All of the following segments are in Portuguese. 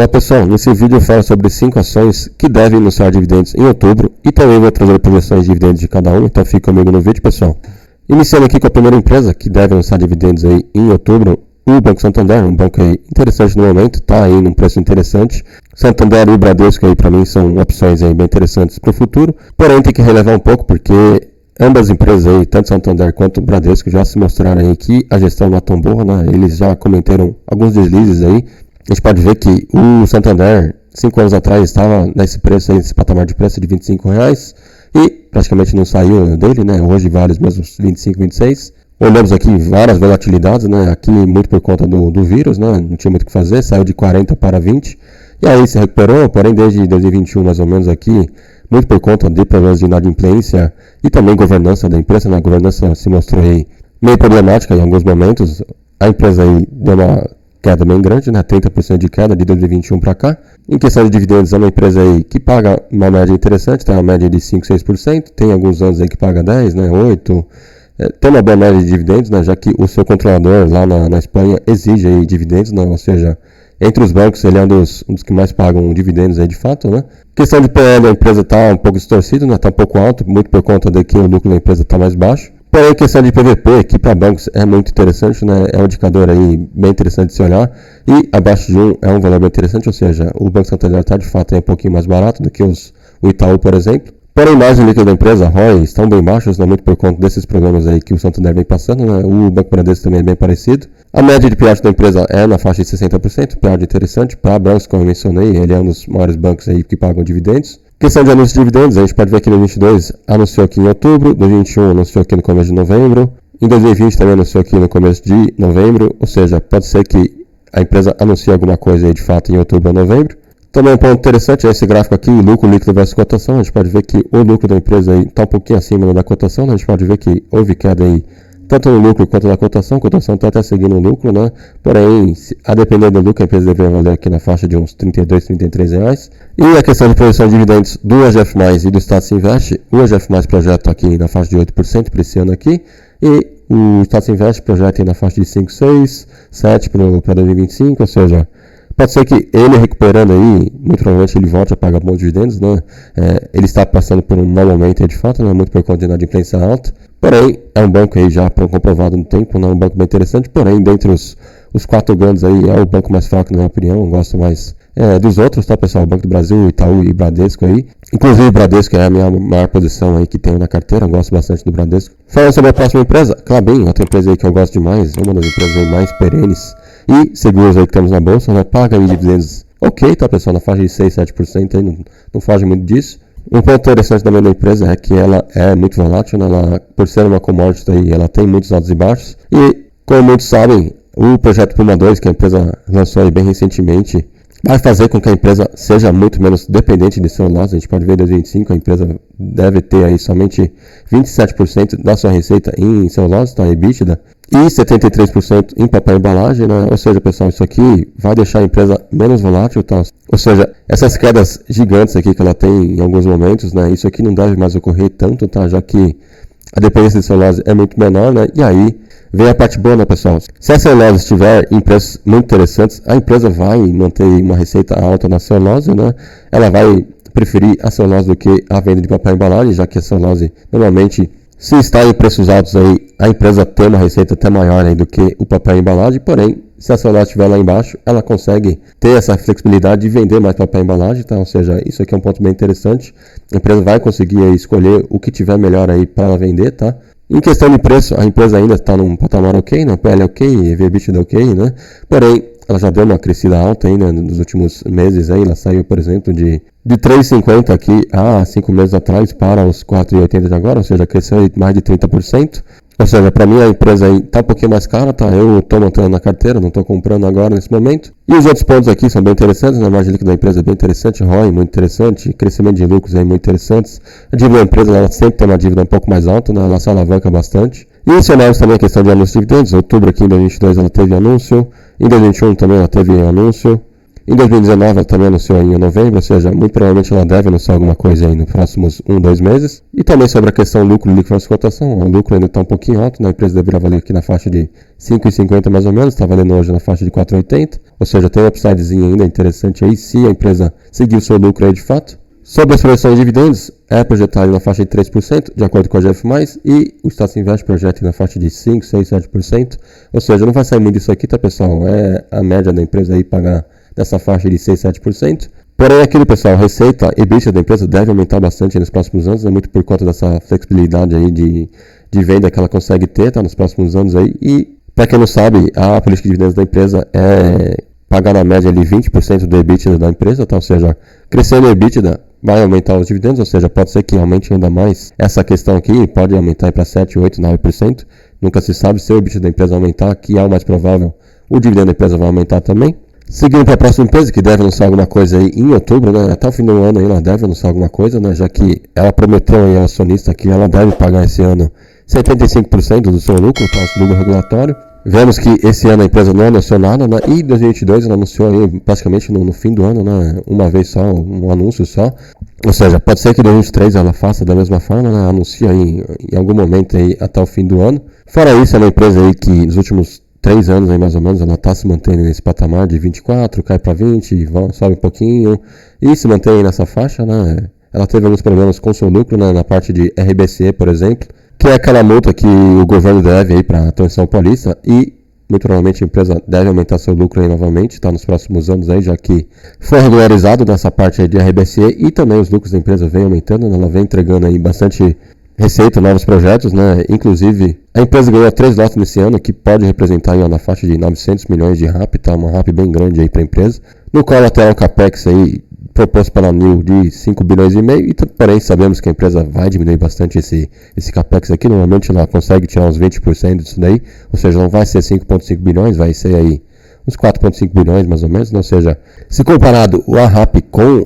Olá pessoal, nesse vídeo eu falo sobre 5 ações que devem anunciar dividendos em outubro e também vou trazer projeções de dividendos de cada uma, então fica comigo no vídeo pessoal. Iniciando aqui com a primeira empresa que deve anunciar dividendos aí em outubro, o Banco Santander, um banco aí interessante no momento, está aí num preço interessante. Santander e o Bradesco aí para mim são opções aí bem interessantes para o futuro, porém tem que relevar um pouco porque ambas empresas aí, tanto Santander quanto o Bradesco, já se mostraram aí que a gestão não é tão boa, né? Eles já cometeram alguns deslizes aí. A gente pode ver que o Santander, 5 anos atrás, estava nesse preço aí, nesse patamar de preço de R$25 e praticamente não saiu dele, né? Hoje vale os mesmos 25, 26. Olhamos aqui várias volatilidades, né? Aqui muito por conta do vírus, né? Não tinha muito o que fazer, saiu de 40 para 20 e aí se recuperou, porém desde 2021 mais ou menos aqui, muito por conta de problemas de inadimplência e também governança da empresa, né? A governança se mostrou aí meio problemática em alguns momentos. A empresa aí deu uma queda bem grande, né? 30% de queda de 2021 para cá. Em questão de dividendos, é uma empresa aí que paga uma média interessante, tem uma média de 5, 6%, tem alguns anos aí que paga 10, né? 8%. Tem uma boa média de dividendos, né? Já que o seu controlador lá na Espanha exige aí dividendos, né? Ou seja, entre os bancos ele é um dos que mais pagam dividendos aí de fato, né? Questão de PL, a empresa está um pouco distorcida, né? Está um pouco alto, muito por conta de que o lucro da empresa está mais baixo. Porém, a questão de PVP, que para bancos é muito interessante, né? É um indicador aí bem interessante de se olhar. E abaixo de 1 é um valor bem interessante, ou seja, o Banco Santander está de fato um pouquinho mais barato do que o Itaú, por exemplo. Porém, a margem líquida da empresa, ROI, estão bem baixos, né? Muito por conta desses problemas aí que o Santander vem passando, né? O Banco Bradesco também é bem parecido. A média de payout da empresa é na faixa de 60%, payout interessante. Para bancos, como eu mencionei, ele é um dos maiores bancos aí que pagam dividendos. Questão de anúncio de dividendos, a gente pode ver aqui no 2022 anunciou aqui em outubro, 2021 anunciou aqui no começo de novembro, em 2020 também anunciou aqui no começo de novembro, ou seja, pode ser que a empresa anuncie alguma coisa aí de fato em outubro ou novembro. Também um ponto interessante é esse gráfico aqui, lucro líquido versus cotação. A gente pode ver que o lucro da empresa está um pouquinho acima da cotação, né? A gente pode ver que houve queda aí tanto no lucro quanto na cotação. A cotação está até seguindo o lucro, né? Porém, a depender do lucro, a empresa deveria valer aqui na faixa de uns R$32, R$33. E a questão de projeção de dividendos do EGF+, e do Status Invest, o EGF+, projeta aqui na faixa de 8% para esse ano aqui, e o Status Invest projeta aí na faixa de 5, 6, 7 para 2025, ou seja, pode ser que ele recuperando aí, muito provavelmente ele volte a pagar bons dividendos, né? Ele está passando por um mau momento aí de fato, né? Muito por conta de inadimplência alta. Porém, é um banco aí já comprovado no tempo, né? Um banco bem interessante, porém, dentre os 4 grandes aí, é o banco mais fraco, na minha opinião. Eu gosto mais dos outros, tá, pessoal? O Banco do Brasil, Itaú e Bradesco aí. Inclusive, o Bradesco é a minha maior posição aí que tenho na carteira. Eu gosto bastante do Bradesco. Falando sobre a próxima empresa, Klabin, outra empresa aí que eu gosto demais, uma das empresas aí mais perenes e seguros aí que temos na bolsa, né? Paga aí dividendos ok, tá, pessoal? Na faixa de 6, 7% aí, não foge muito disso. Um ponto interessante também da empresa é que ela é muito volátil, né? Ela, por ser uma commodity aí, ela tem muitos altos e baixos. E, como muitos sabem, o projeto Puma 2, que a empresa lançou aí bem recentemente, vai fazer com que a empresa seja muito menos dependente de celulares. A gente pode ver em 2025 a empresa deve ter aí somente 27% da sua receita em celulares, tá? EBITDA, e 73% em papel e embalagem, né? Ou seja, pessoal, isso aqui vai deixar a empresa menos volátil, tá? Ou seja, essas quedas gigantes aqui que ela tem em alguns momentos, né? Isso aqui não deve mais ocorrer tanto, tá? Já que a dependência de celulares é muito menor, né? E aí vem a parte boa, né, pessoal? Se a celulose estiver em preços muito interessantes, a empresa vai manter uma receita alta na celulose, né? Ela vai preferir a celulose do que a venda de papel e embalagem, já que a celulose normalmente, se está em preços altos aí, a empresa tem uma receita até maior aí do que o papel e embalagem, porém, se a celulose estiver lá embaixo, ela consegue ter essa flexibilidade de vender mais papel e embalagem, tá? Ou seja, isso aqui é um ponto bem interessante. A empresa vai conseguir aí escolher o que tiver melhor aí para ela vender, tá? Em questão de preço, a empresa ainda está num patamar ok, né? PL ok, EBITDA ok, né? Porém, ela já deu uma crescida alta aí, né? Nos últimos meses aí, ela saiu, por exemplo, de 3,50 aqui há 5 meses atrás para os 4,80 de agora, ou seja, cresceu mais de 30%. Ou seja, para mim a empresa aí tá um pouquinho mais cara, tá? Eu estou mantendo na carteira, não estou comprando agora nesse momento. E os outros pontos aqui são bem interessantes, né? A margem líquida da empresa é bem interessante, ROI muito interessante, crescimento de lucros aí muito interessantes. A dívida da empresa, ela sempre tem uma dívida um pouco mais alta, né? Ela se alavanca bastante. E mencionamos também a questão de anúncio de dividendos. Em outubro aqui em 2022 ela teve anúncio, em 2021 também ela teve anúncio. Em 2019 ela também anunciou em novembro, ou seja, muito provavelmente ela deve anunciar alguma coisa aí nos próximos 2 meses. E também sobre a questão lucro líquido versus cotação, o lucro ainda está um pouquinho alto, né? A empresa deveria valer aqui na faixa de 5,50 mais ou menos, está valendo hoje na faixa de 4,80, ou seja, tem um upsidezinho ainda interessante aí se a empresa seguir o seu lucro aí de fato. Sobre as projeções de dividendos, é projetado na faixa de 3%, de acordo com a GF+, e o Status Invest projeta na faixa de 5, 6, 7%, ou seja, não vai sair muito disso aqui, tá pessoal? É a média da empresa aí pagar nessa faixa de 6, 7%. Porém, aquilo, pessoal, receita e EBITDA da empresa deve aumentar bastante nos próximos anos, muito por conta dessa flexibilidade aí de venda que ela consegue ter, tá, nos próximos anos aí. E, para quem não sabe, a política de dividendos da empresa é pagar na média ali 20% do EBITDA da empresa, tá? Ou seja, crescendo o EBITDA vai aumentar os dividendos, ou seja, pode ser que aumente ainda mais essa questão aqui, pode aumentar para 7, 8, 9%. Nunca se sabe se o EBITDA da empresa aumentar, que é o mais provável, o dividendo da empresa vai aumentar também. Seguindo para a próxima empresa, que deve anunciar alguma coisa aí em outubro, né? Até o fim do ano aí ela deve anunciar alguma coisa, né? Já que ela prometeu aí ao acionista que ela deve pagar esse ano 75% do seu lucro, tá? O lucro regulatório. Vemos que esse ano a empresa não anunciou nada, né? E em 2022 ela anunciou aí praticamente no fim do ano, né? Uma vez só, um anúncio só. Ou seja, pode ser que em 2023 ela faça da mesma forma, né? Anuncia aí em algum momento aí até o fim do ano. Fora isso, é uma empresa aí que nos últimos 3 anos aí mais ou menos ela está se mantendo nesse patamar de 24, cai para 20, sobe um pouquinho e se mantém nessa faixa, né? Ela teve alguns problemas com seu lucro, né? Na parte de RBC, por exemplo, que é aquela multa que o governo deve aí para a Atenção Paulista e muito provavelmente a empresa deve aumentar seu lucro aí novamente, tá, nos próximos anos aí, já que foi regularizado nessa parte aí de RBC e também os lucros da empresa vem aumentando, né? Ela vem entregando aí bastante receita, novos projetos, né? Inclusive, a empresa ganhou 3 lotes nesse ano, que pode representar aí, ó, na faixa de 900 milhões de RAP, tá? Uma RAP bem grande aí para a empresa, no qual até o CAPEX aí proposto pela NIL de 5 bilhões e meio, e porém sabemos que a empresa vai diminuir bastante esse CAPEX aqui, normalmente ela consegue tirar uns 20% disso daí, ou seja, não vai ser 5,5 bilhões, vai ser aí uns 4,5 bilhões mais ou menos, né? Ou seja, se comparado o RAP com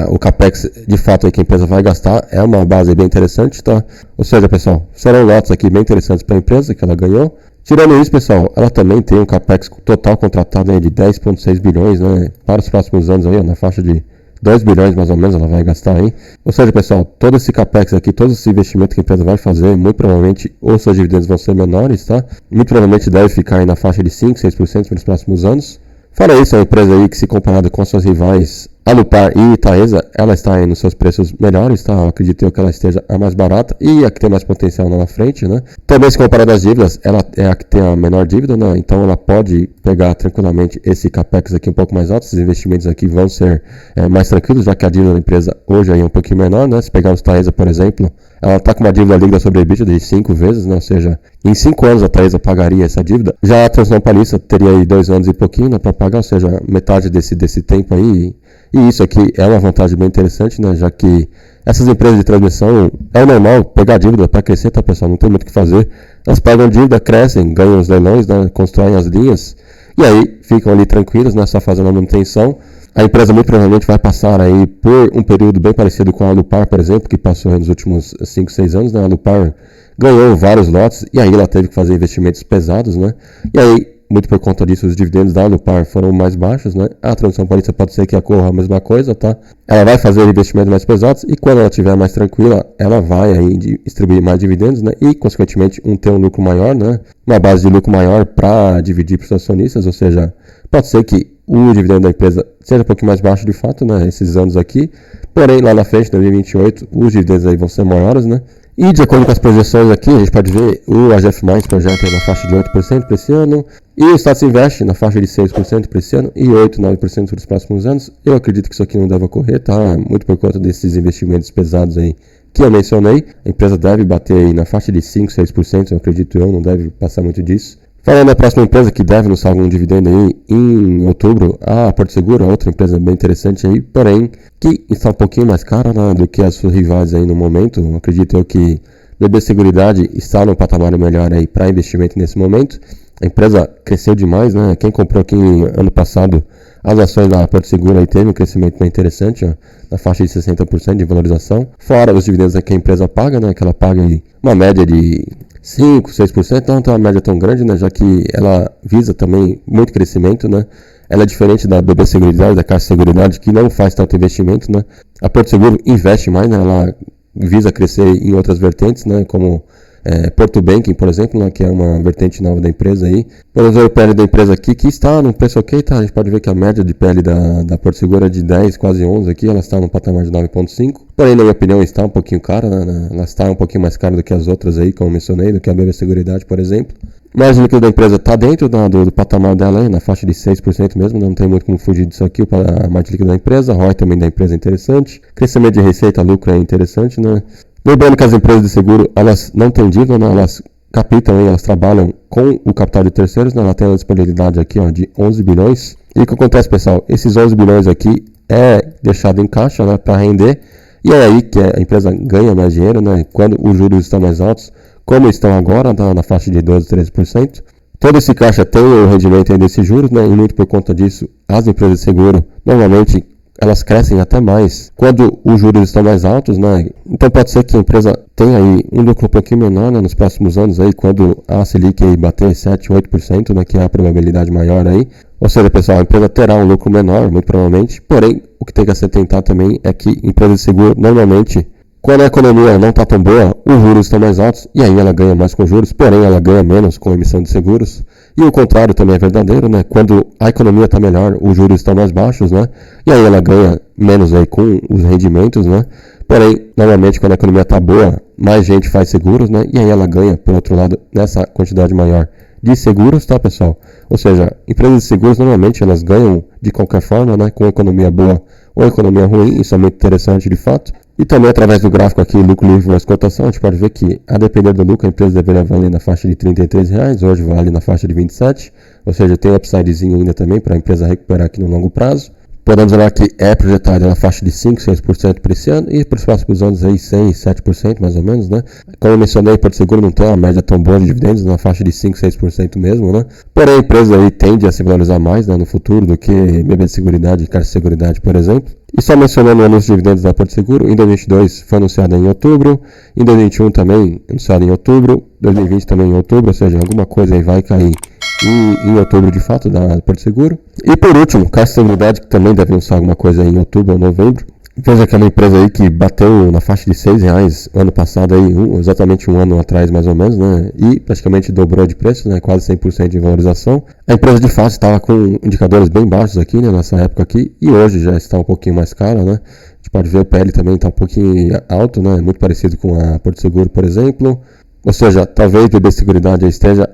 o CAPEX de fato aí que a empresa vai gastar, é uma base bem interessante, tá? Ou seja, pessoal, serão lotes aqui bem interessantes para a empresa que ela ganhou. Tirando isso, pessoal, ela também tem um CAPEX total contratado aí de 10,6 bilhões, né? Para os próximos anos aí, na faixa de 2 bilhões mais ou menos ela vai gastar aí. Ou seja, pessoal, todo esse CAPEX aqui, todo esse investimento que a empresa vai fazer, muito provavelmente os seus dividendos vão ser menores, tá? Muito provavelmente deve ficar aí na faixa de 5, 6% nos próximos anos. Fora isso, é uma empresa aí que, se comparado com suas rivais Alupar e Itaesa, ela está aí nos seus preços melhores, tá? Eu acredito que ela esteja a mais barata e a que tem mais potencial lá na frente, né? Também, se comparado às dívidas, ela é a que tem a menor dívida, né? Então ela pode pegar tranquilamente esse CAPEX aqui um pouco mais alto, esses investimentos aqui vão ser mais tranquilos, já que a dívida da empresa hoje aí é um pouquinho menor, né? Se pegarmos Itaesa, por exemplo, ela está com uma dívida líquida sobre EBITDA de 5 vezes, né? Ou seja, em 5 anos a Taesa pagaria essa dívida. Já a Transição Paulista teria aí 2 anos e pouquinho, né, para pagar, ou seja, metade desse tempo aí. E isso aqui é uma vantagem bem interessante, né? Já que essas empresas de transmissão é normal pegar dívida para crescer, tá, pessoal? Não tem muito o que fazer. Elas pagam dívida, crescem, ganham os leilões, né? Constroem as linhas e aí ficam ali tranquilos, né? Só fazendo a manutenção. A empresa muito provavelmente vai passar aí por um período bem parecido com a Alupar, por exemplo, que passou nos últimos 5, 6 anos, né? A Alupar ganhou vários lotes e aí ela teve que fazer investimentos pesados, né? E aí, muito por conta disso, os dividendos da Alupar foram mais baixos, né? A Transição Paulista pode ser que ocorra a mesma coisa, tá? Ela vai fazer investimentos mais pesados e quando ela estiver mais tranquila, ela vai aí distribuir mais dividendos, né? E, consequentemente, ter um lucro maior, né? Uma base de lucro maior para dividir para os acionistas, ou seja, pode ser que o dividendo da empresa seja um pouquinho mais baixo de fato, né? Esses anos aqui, porém, lá na frente, em 2028, os dividendos aí vão ser maiores, né? E de acordo com as projeções aqui, a gente pode ver o AGF+, projeta na faixa de 8% para esse ano, e o Status Invest na faixa de 6% para esse ano, e 8, 9% para os próximos anos. Eu acredito que isso aqui não deve ocorrer, tá? Muito por conta desses investimentos pesados aí que eu mencionei. A empresa deve bater aí na faixa de 5, 6%, eu acredito não deve passar muito disso. Falando da próxima empresa que deve anunciar algum dividendo aí em outubro, a Porto Seguro, outra empresa bem interessante aí, porém, que está um pouquinho mais cara, né, do que as suas rivais aí no momento. Acredito eu que BB Seguridade está num patamar melhor aí para investimento nesse momento. A empresa cresceu demais, né? Quem comprou aqui ano passado as ações da Porto Seguro aí teve um crescimento bem interessante, ó, na faixa de 60% de valorização. Fora os dividendos que a empresa paga, né? Que ela paga aí uma média de 5, 6%, não é uma média tão grande, né? Já que ela visa também muito crescimento, né? ela é diferente da BB Seguridade, da Caixa Seguridade, que não faz tanto investimento, né? A Porto Seguro investe mais, né? Ela visa crescer em outras vertentes, né? Como Porto Banking, por exemplo, né? Que é uma vertente nova da empresa aí. Podemos ver o PL da empresa aqui, que está num preço ok, tá? A gente pode ver que a média de PL da Porto Seguro é de 10, quase 11 aqui, ela está no patamar de 9,5. Porém, na minha opinião, está um pouquinho cara, né? Ela está um pouquinho mais cara do que as outras aí, como eu mencionei, do que a BB Seguridade, por exemplo. Margem líquida da empresa está dentro do patamar dela aí, na faixa de 6% mesmo, não tem muito como fugir disso aqui, a margem líquida da empresa, a ROI também da empresa é interessante, crescimento de receita, lucro é interessante, né? Lembrando que as empresas de seguro, elas não têm dívida, né? Elas captam, elas trabalham com o capital de terceiros, né? Ela tem uma disponibilidade aqui, ó, de 11 bilhões. E o que acontece, pessoal? Esses 11 bilhões aqui é deixado em caixa, né, para render, e é aí que a empresa ganha mais dinheiro, né? Quando os juros estão mais altos, como estão agora, na faixa de 12, 13%. Todo esse caixa tem o rendimento aí desses juros, né? E muito por conta disso, as empresas de seguro, normalmente, elas crescem até mais quando os juros estão mais altos, né? Então pode ser que a empresa tenha aí um lucro um pouquinho menor, né, nos próximos anos aí, quando a Selic aí bater 7, 8%, né, que é a probabilidade maior aí. Ou seja, pessoal, a empresa terá um lucro menor, muito provavelmente. Porém, o que tem que se atentar também é que empresas de seguro, normalmente, quando a economia não está tão boa, os juros estão mais altos e aí ela ganha mais com juros, porém ela ganha menos com a emissão de seguros. E o contrário também é verdadeiro, né? Quando a economia está melhor, os juros estão mais baixos, né? E aí ela ganha menos aí com os rendimentos, né? Porém, normalmente quando a economia está boa, mais gente faz seguros, né? E aí ela ganha, por outro lado, nessa quantidade maior de seguros, tá, pessoal? Ou seja, empresas de seguros normalmente elas ganham de qualquer forma, né? Com economia boa ou economia ruim, isso é muito interessante de fato. E também através do gráfico aqui, lucro livre versus cotação, a gente pode ver que, a depender do lucro, a empresa deveria valer na faixa de R$ 33, hoje vale na faixa de 27, ou seja, tem um upsidezinho ainda também para a empresa recuperar aqui no longo prazo. Podemos olhar que é projetada na faixa de 5, 6% para esse ano e para os próximos anos aí 6, 7% mais ou menos, né? Como eu mencionei, Porto Seguro não tem uma média tão boa de dividendos, na faixa de 5, 6% mesmo, né? Porém, a empresa aí tende a se valorizar mais, né, no futuro do que BB Seguridade e Caixa Seguridade, por exemplo. E só mencionando o anúncio de dividendos da Porto Seguro, em 2022 foi anunciado em outubro, em 2021 também anunciado em outubro, 2020 também em outubro, ou seja, alguma coisa aí vai cair em outubro de fato da Porto Seguro. E por último, Caixa Seguridade, que também deve anunciar alguma coisa aí em outubro ou novembro. Veja aquela empresa aí que bateu na faixa de R$6 ano passado, aí, exatamente um ano atrás mais ou menos, né? E praticamente dobrou de preço, né? Quase 100% de valorização. A empresa de fato estava com indicadores bem baixos aqui, né? Nessa época aqui, e hoje já está um pouquinho mais cara, né? A gente pode ver o PL também está um pouquinho alto, né? Muito parecido com a Porto Seguro, por exemplo. Ou seja, talvez o BB Seguridade esteja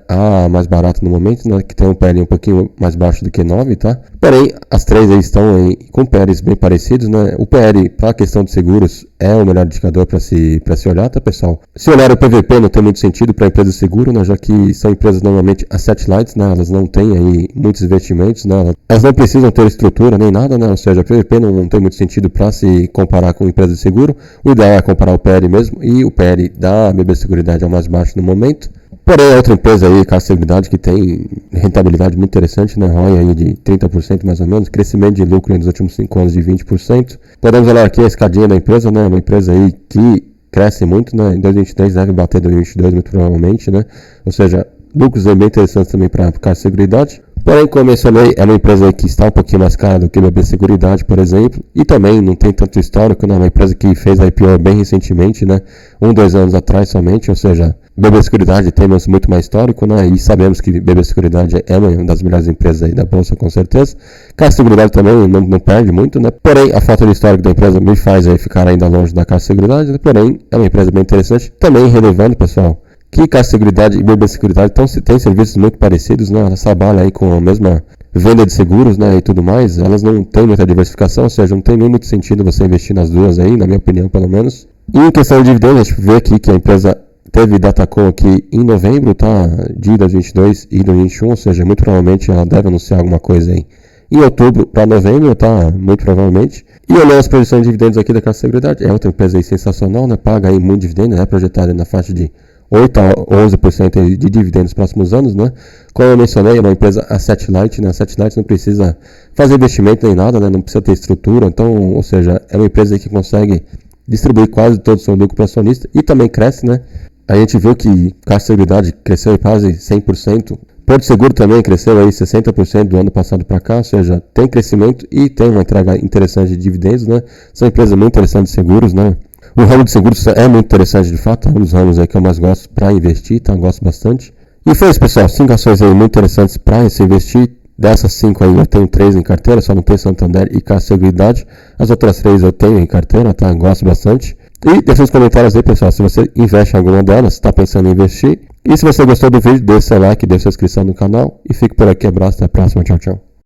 mais barato no momento, né, que tem um PL um pouquinho mais baixo do que 9, tá? Porém, as três aí estão aí com PLs bem parecidos, né? O PL, para a questão de seguros, é o melhor indicador para se olhar, tá, pessoal? Se olhar o PVP, não tem muito sentido para empresa de seguro, né, já que são empresas normalmente asset light, né? Elas não têm aí muitos investimentos, né? Elas não precisam ter estrutura nem nada, né? Ou seja, o PVP não tem muito sentido para se comparar com empresa de seguro. O ideal é comparar o PL mesmo, e o PL da BB Seguridade é o mais baixo no momento. Porém, é outra empresa aí, Caixa Seguridade, que tem rentabilidade muito interessante, né? ROI aí de 30% mais ou menos, crescimento de lucro nos últimos 5 anos de 20%. Podemos olhar aqui a escadinha da empresa, né? Uma empresa aí que cresce muito, né? Em 2023 deve bater 2022 muito provavelmente, né? Ou seja, lucros bem interessantes também para a Caixa Seguridade. Porém, como eu mencionei, é uma empresa aí que está um pouquinho mais cara do que a BB Seguridade, por exemplo, e também não tem tanto histórico, né? Uma empresa que fez a IPO bem recentemente, né? 1, 2 anos atrás somente, ou seja, BB Seguridade temos muito mais histórico, né? E sabemos que BB Seguridade é uma das melhores empresas aí da bolsa, com certeza. Caixa Seguridade também não perde muito, né? Porém, a falta de histórico da empresa me faz aí ficar ainda longe da Caixa Seguridade, né? Porém, é uma empresa bem interessante, também relevando, pessoal, que Caixa Seguridade e BB Seguridade têm serviços muito parecidos, né? Elas trabalham aí com a mesma venda de seguros, né, e tudo mais. Elas não têm muita diversificação, ou seja, não tem nem muito sentido você investir nas duas aí, na minha opinião, pelo menos. E em questão de dividendos, a gente vê aqui que a empresa teve Datacom aqui em novembro, tá? De 2022 e 2021, ou seja, muito provavelmente ela deve anunciar alguma coisa aí em outubro para novembro, tá? Muito provavelmente. E olhando as projeções de dividendos aqui da Caixa Seguridade, é outra empresa aí sensacional, né? Paga aí muito dividendo, é projetada na faixa de 8 a 11% de dividendos nos próximos anos, né? Como eu mencionei, é uma empresa asset light, né? Asset light não precisa fazer investimento nem nada, né? Não precisa ter estrutura, então, ou seja, é uma empresa que consegue distribuir quase todo o seu lucro para acionista e também cresce, né? A gente viu que Caixa Seguridade cresceu em quase 100%. Porto Seguro também cresceu aí 60% do ano passado para cá, ou seja, tem crescimento e tem uma entrega interessante de dividendos, né? São empresas muito interessantes de seguros, né? O ramo de seguros é muito interessante de fato, é um dos ramos aí que eu mais gosto para investir, tá? Eu gosto bastante. E foi isso, pessoal, 5 ações aí muito interessantes para se investir. Dessas 5 aí eu tenho 3 em carteira, só não tenho Santander e Caixa Seguridade. As outras 3 eu tenho em carteira, tá? Eu gosto bastante. E deixa nos comentários aí, pessoal, se você investe em alguma delas, está pensando em investir. E se você gostou do vídeo, deixe seu like, deixe sua inscrição no canal. E fique por aqui, abraço, até a próxima, tchau, tchau.